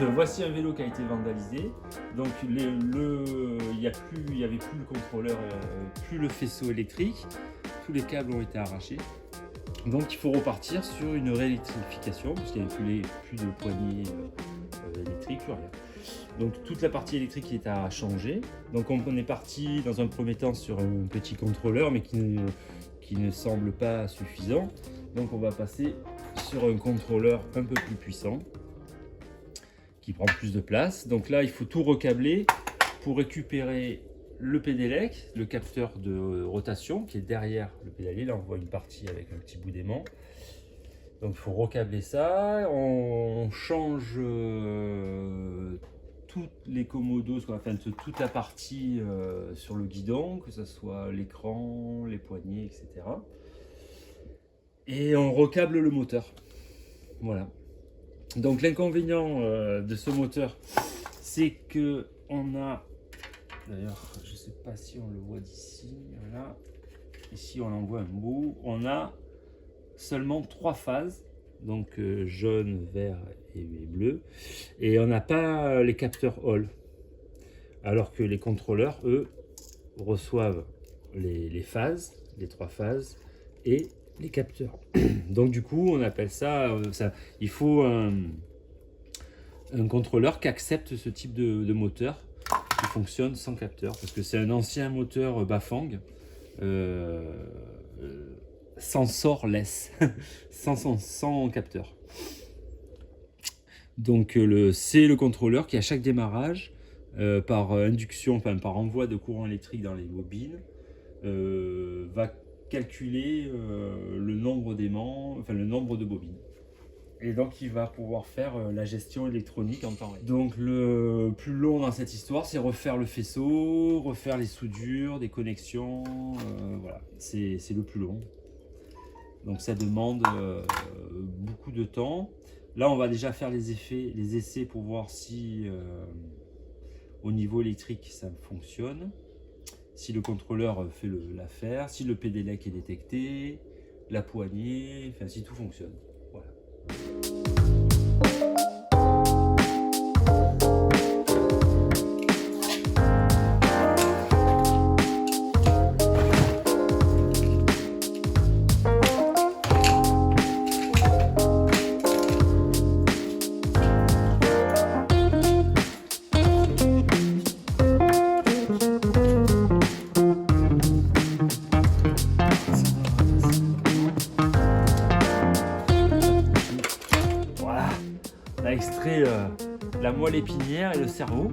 voici un vélo qui a été vandalisé. Donc il n'y avait plus le contrôleur, plus le faisceau électrique. Tous les câbles ont été arrachés. Donc il faut repartir sur une réélectrification parce qu'il n'y avait plus de poignée électrique, plus rien. Donc toute la partie électrique est à changer. Donc on est parti dans un premier temps sur un petit contrôleur mais qui ne semble pas suffisant. Donc on va passer sur un contrôleur un peu plus puissant qui prend plus de place. Donc là il faut tout recabler pour récupérer le pédélec, le capteur de rotation qui est derrière le pédalier. Là on voit une partie avec un petit bout d'aimant. Donc il faut recabler ça. On change toutes les commodos, enfin toute la partie sur le guidon, que ce soit l'écran, les poignées, etc. Et on recable le moteur. Voilà. Donc l'inconvénient de ce moteur, c'est que on a, d'ailleurs je ne sais pas si on le voit d'ici, voilà. Ici on en voit un bout, on a seulement 3 phases, donc jaune, vert et bleu, et on n'a pas les capteurs Hall, alors que les contrôleurs, eux, reçoivent les phases, les 3 phases, et les capteurs. Donc du coup, on appelle ça, il faut un contrôleur qui accepte ce type de moteur, qui fonctionne sans capteur, parce que c'est un ancien moteur Bafang, sensorless, sans capteur. Donc c'est le contrôleur qui à chaque démarrage, par induction, enfin par envoi de courant électrique dans les bobines, va calculer le nombre d'aimants, enfin le nombre de bobines. Et donc il va pouvoir faire la gestion électronique en temps réel. Donc le plus long dans cette histoire, c'est refaire le faisceau, refaire les soudures, des connexions, voilà, c'est le plus long. Donc ça demande beaucoup de temps. Là on va déjà faire les essais pour voir si au niveau électrique ça fonctionne, si le contrôleur fait l'affaire, si le pédélec est détecté, la poignée, enfin si tout fonctionne. Voilà. On a extrait la moelle épinière et le cerveau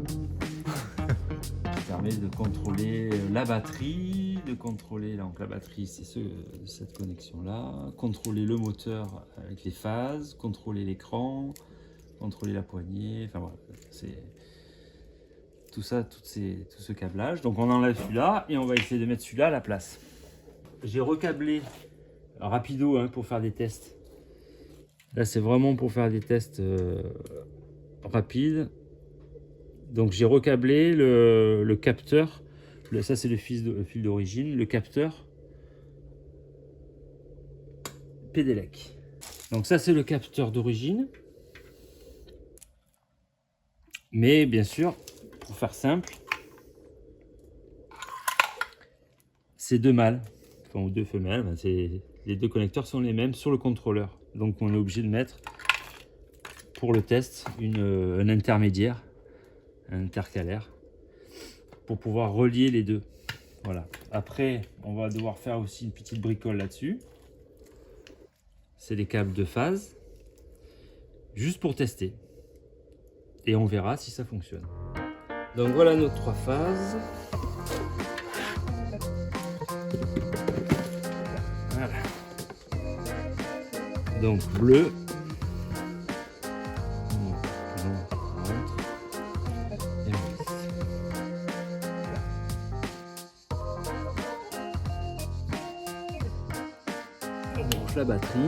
qui permet de contrôler la batterie, de contrôler, donc la batterie c'est cette connexion là, contrôler le moteur avec les phases, contrôler l'écran, contrôler la poignée, enfin voilà, c'est tout ça, tout ce câblage. Donc on enlève celui-là et on va essayer de mettre celui-là à la place. J'ai recablé rapido pour faire des tests. Là, c'est vraiment pour faire des tests rapides. Donc, j'ai recablé le capteur. Ça, c'est le fil d'origine. Le capteur pédélec. Donc, ça, c'est le capteur d'origine. Mais bien sûr, pour faire simple, c'est 2 mâles, enfin, ou 2 femelles. Les 2 connecteurs sont les mêmes sur le contrôleur. Donc on est obligé de mettre pour le test un intermédiaire, un intercalaire, pour pouvoir relier les 2. Voilà. Après, on va devoir faire aussi une petite bricole là-dessus. C'est les câbles de phase, juste pour tester. Et on verra si ça fonctionne. Donc voilà nos 3 phases. Voilà. Donc bleu, et on branche la batterie.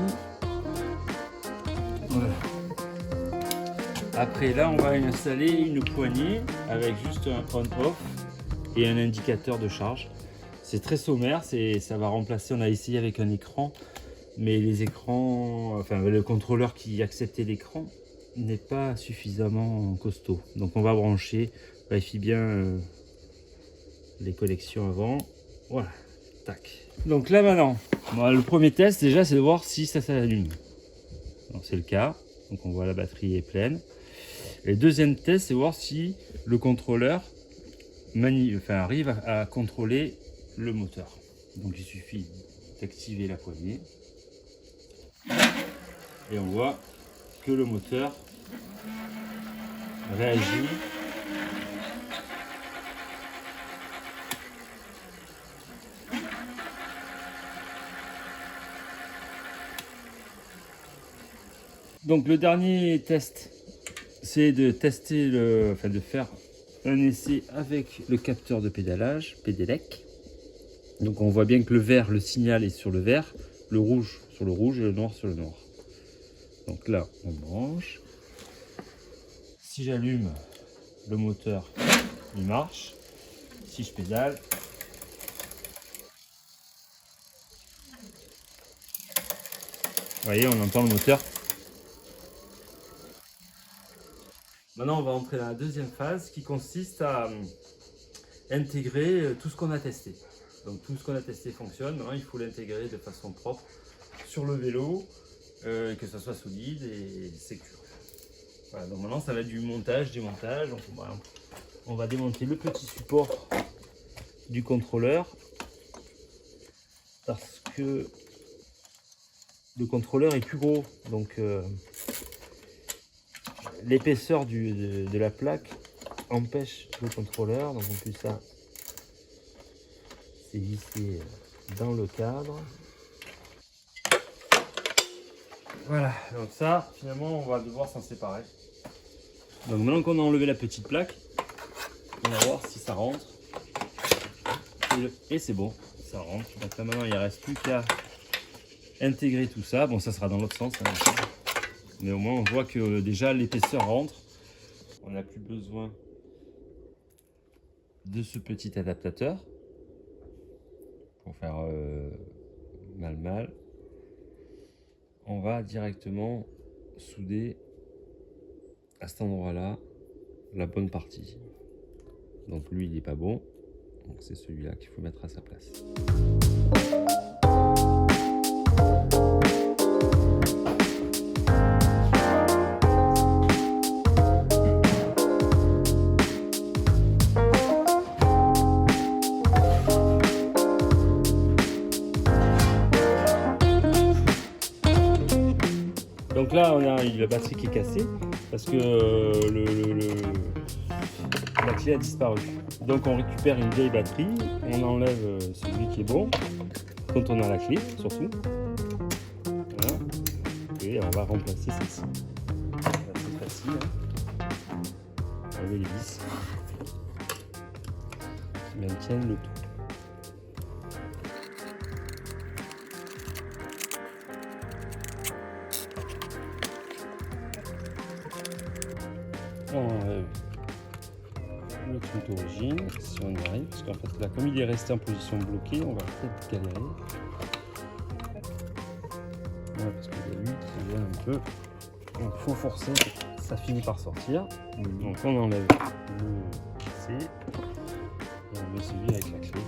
Voilà. Après là on va installer une poignée avec juste un on-off et un indicateur de charge. C'est très sommaire, ça va remplacer, on a essayé avec un écran, mais les écrans, enfin le contrôleur qui acceptait l'écran n'est pas suffisamment costaud. Donc on va brancher, vérifie bien les connexions avant. Voilà, tac. Donc là maintenant, bon, le premier test déjà c'est de voir si ça s'allume. C'est le cas, donc on voit la batterie est pleine. Et le deuxième test c'est voir si le contrôleur arrive à contrôler le moteur. Donc il suffit d'activer la poignée et on voit que le moteur réagit. Donc le dernier test, c'est de tester de faire un essai avec le capteur de pédalage, Pedelec. Donc on voit bien que le vert, le signal est sur le vert, le rouge sur le rouge et le noir sur le noir. Donc là, on branche. Si j'allume le moteur, il marche. Si je pédale, vous voyez, on entend le moteur. Maintenant, on va entrer dans la deuxième phase qui consiste à intégrer tout ce qu'on a testé. Donc tout ce qu'on a testé fonctionne. Maintenant, il faut l'intégrer de façon propre sur le vélo, que ça soit solide et sécure. Voilà, donc maintenant, ça va être du montage, démontage. Donc, on va démonter le petit support du contrôleur parce que le contrôleur est plus gros. Donc l'épaisseur de la plaque empêche le contrôleur. Donc en plus ça, c'est vissé dans le cadre. Voilà, donc ça, finalement, on va devoir s'en séparer. Donc maintenant qu'on a enlevé la petite plaque, on va voir si ça rentre. Et c'est bon, ça rentre. Donc là maintenant, il ne reste plus qu'à intégrer tout ça. Bon, ça sera dans l'autre sens, hein. Mais au moins on voit que déjà l'épaisseur rentre. On n'a plus besoin de ce petit adaptateur pour faire mal. On va directement souder à cet endroit là la bonne partie. Donc lui il n'est pas bon, donc c'est celui-là qu'il faut mettre à sa place. Donc là, on a la batterie qui est cassée parce que la clé a disparu. Donc on récupère une vieille batterie, on enlève celui qui est bon, quand on a la clé surtout. Voilà. Et on va remplacer celle-ci. C'est facile. Enlever les vis qui maintiennent le tout. On enlève le truc d'origine, si on y arrive, parce qu'en fait là, comme il est resté en position bloquée, on va peut-être galérer. Voilà, parce qu'il y a lui qui vient un peu. Donc il faut forcer, ça finit par sortir. Donc on enlève le C et on met celui avec la clé.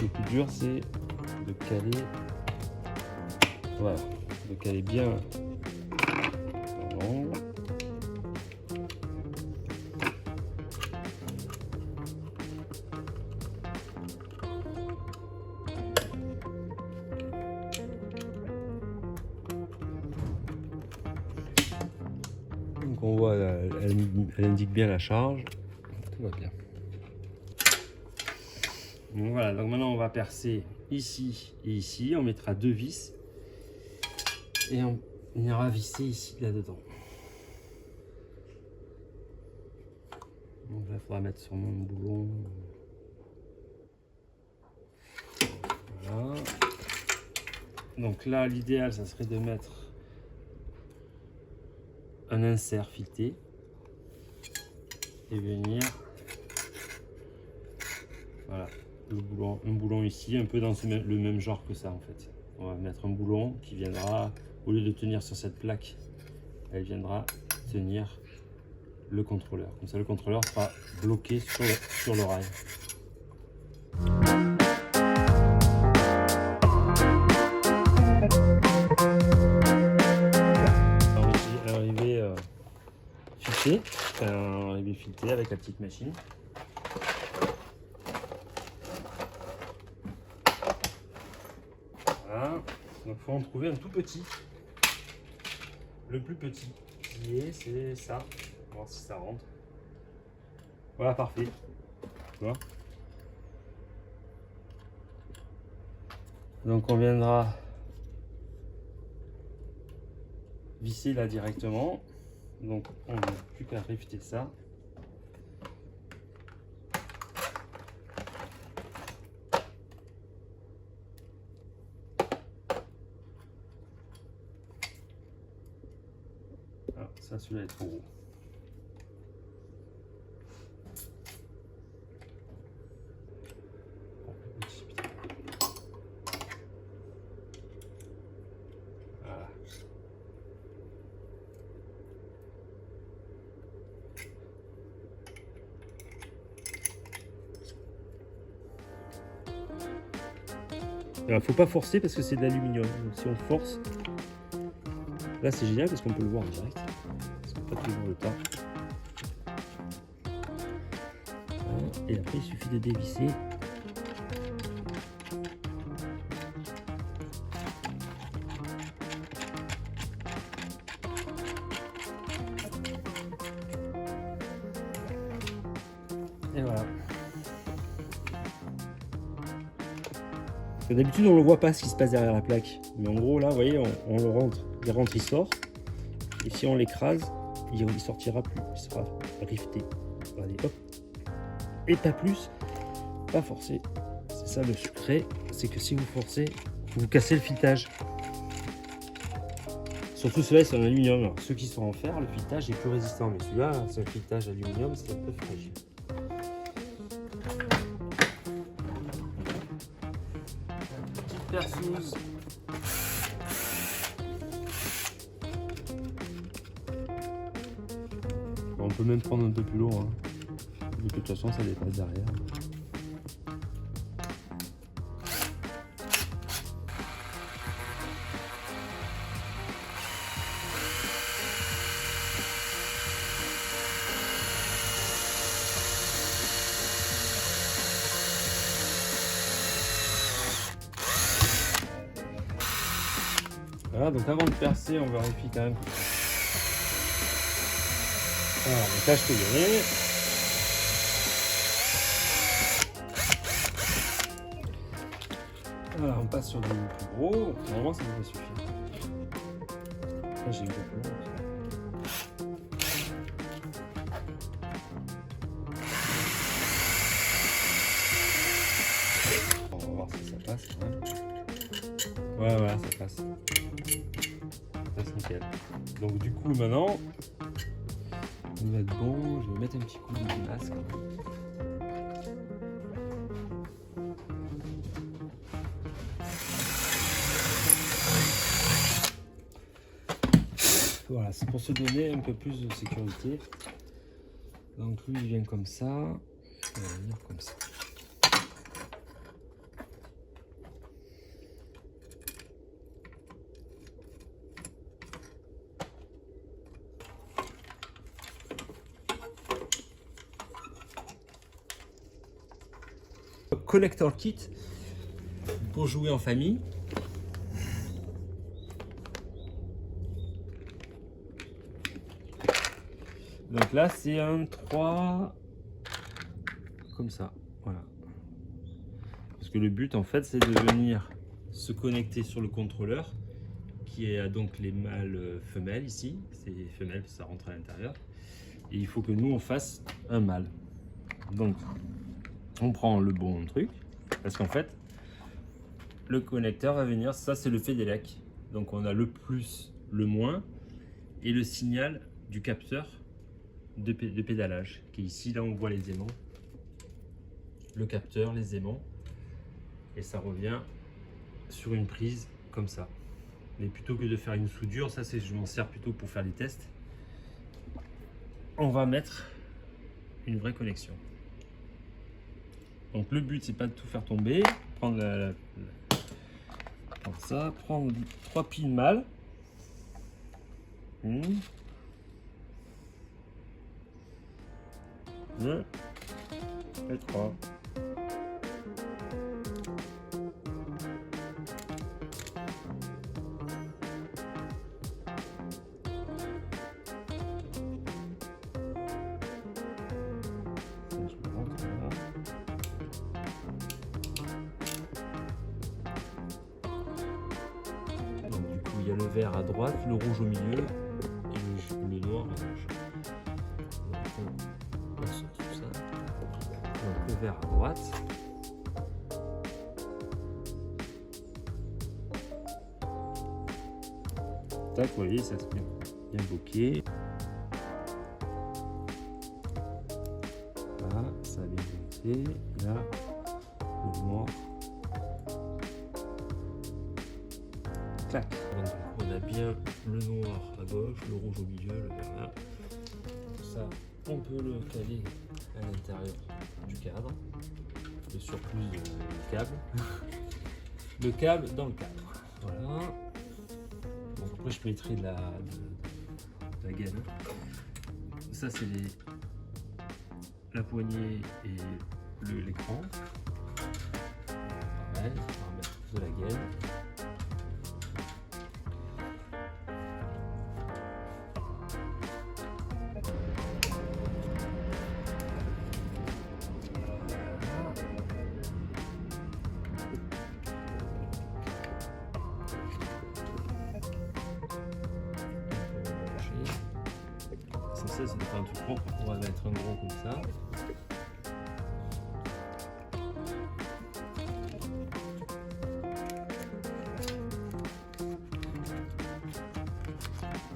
Le plus dur, c'est de caler. Voilà. De caler bien long. Donc on voit, elle indique bien la charge, tout va bien. Donc voilà, donc maintenant on va percer ici et ici, on mettra 2 vis. Et on ira visser ici, là-dedans. Donc là, il faudra mettre sur mon boulon. Voilà. Donc là, l'idéal, ça serait de mettre un insert fileté et venir, voilà, un boulon ici, un peu dans le même genre que ça en fait. on va mettre un boulon qui viendra, au lieu de tenir sur cette plaque, elle viendra tenir le contrôleur. Comme ça, le contrôleur sera bloqué sur le rail. Arrivé fileté, arrivé fileté avec la petite machine. Voilà. Donc il faut en trouver un tout petit. Le plus petit qui est, c'est ça. On va voir si ça rentre. Voilà, parfait. Tu vois ? Donc on viendra visser là directement. Donc on n'a plus qu'à rifter ça. Ah, ça, celui-là est trop gros. Voilà. Alors, faut pas forcer parce que c'est de l'aluminium. Donc si on force, là c'est génial parce qu'on peut le voir en direct. C'est pas toujours le cas. Et après il suffit de dévisser. Et voilà. D'habitude on ne voit pas ce qui se passe derrière la plaque. Mais en gros là, vous voyez, on le rentre. Il rentre, il sort. Et si on l'écrase, il sortira plus. Il sera rifté. Allez, hop. Et pas plus. Pas forcer. C'est ça le secret. C'est que si vous forcez, vous cassez le filetage. Surtout ceux-là, c'est en aluminium. Alors, ceux qui sont en fer, le filetage est plus résistant. Mais celui-là, c'est un filetage aluminium, c'est un peu fragile. Perceuse. On peut même prendre un peu plus long, hein. De toute façon ça dépasse derrière. Voilà, donc avant de percer, on vérifie quand même. Alors, le tâche est gagné. Voilà, on passe sur du plus gros. Normalement, ça devrait suffire. Là, j'ai eu beaucoup. On va voir si ça passe. Hein. Ouais, voilà, ça passe. Ça passe nickel. Donc, du coup, maintenant, on va être bon. Je vais mettre un petit coup de masque. Voilà, c'est pour se donner un peu plus de sécurité. Donc lui il vient comme ça, il va venir comme ça. Connector kit pour jouer en famille. Donc là c'est un 3 comme ça, voilà. Parce que le but en fait c'est de venir se connecter sur le contrôleur qui a donc les mâles femelles ici, c'est femelles, ça rentre à l'intérieur. Et il faut que nous on fasse un mâle. Donc on prend le bon truc, parce qu'en fait le connecteur va venir, ça c'est le Fedelec. Donc on a le plus, le moins et le signal du capteur de pédalage qui est ici. Là on voit les aimants, le capteur, les aimants, et ça revient sur une prise comme ça. Mais plutôt que de faire une soudure, ça c'est, je m'en sers plutôt pour faire les tests. On va mettre une vraie connexion. Donc le but c'est pas de tout faire tomber, prendre prendre ça, prendre 3 piles mâles. 1, 2 et 3. Il y a le vert à droite, le rouge au milieu et le noir à gauche. Donc on sort tout ça. Donc le vert à droite. Tac, vous voyez, ça se met bien bloqué. Là, ça a bien bloqué. Là, le noir. Clac. Donc, on a bien le noir à gauche, le rouge au milieu, le vert là. Ça, on peut le caler à l'intérieur du cadre. Le surplus de câble. Le câble dans le cadre. Voilà. Donc après, je mettrai de la gaine. Ça, c'est la poignée et l'écran. Pareil, on va mettre de la gaine. Ça, c'est un truc propre, on va mettre un gros comme ça.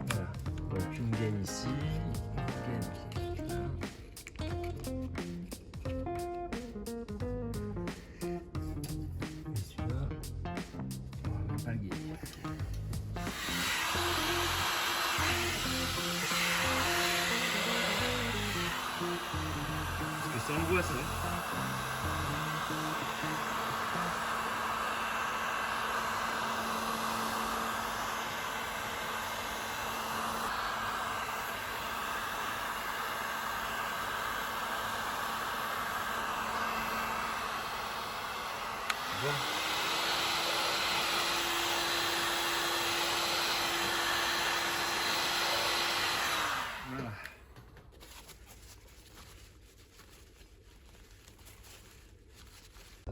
Voilà, donc une gaine ici, une gaine qui est là. Et celui-là, on va même pas le gainer. Parce que c'est angoisse, hein. Bon. Voilà.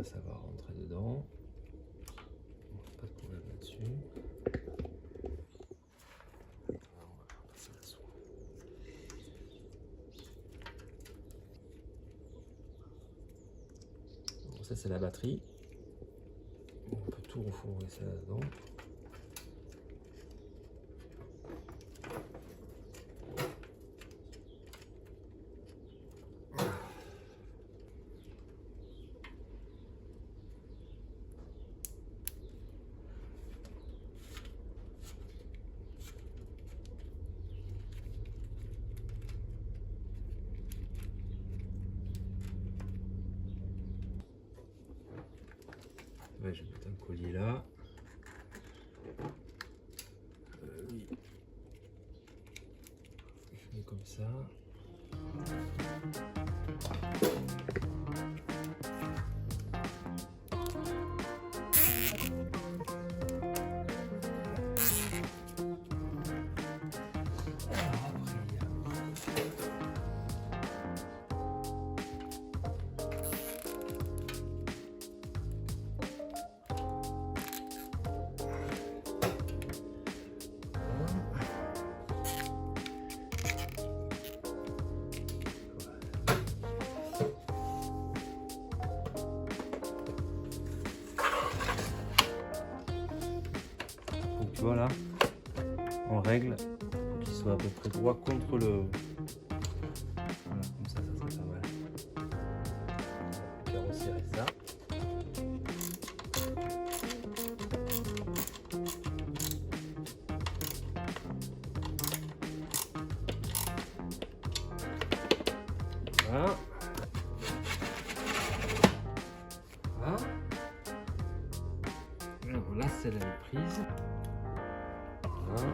Ça va rentrer dedans. Pas de problème là-dessus. On va passer la soie. Bon, ça c'est la batterie. On peut tout refourrer ça là-dedans. Ouais, je vais mettre un collier là. Oui. Je mets comme ça. Tu vois là, on règle pour qu'il soit à peu près droit contre le... Voilà, comme ça serait pas mal. On va resserrer ça. Voilà. Voilà. Alors là, celle elle est prise. Voilà.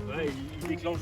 Ouais, il déclenche.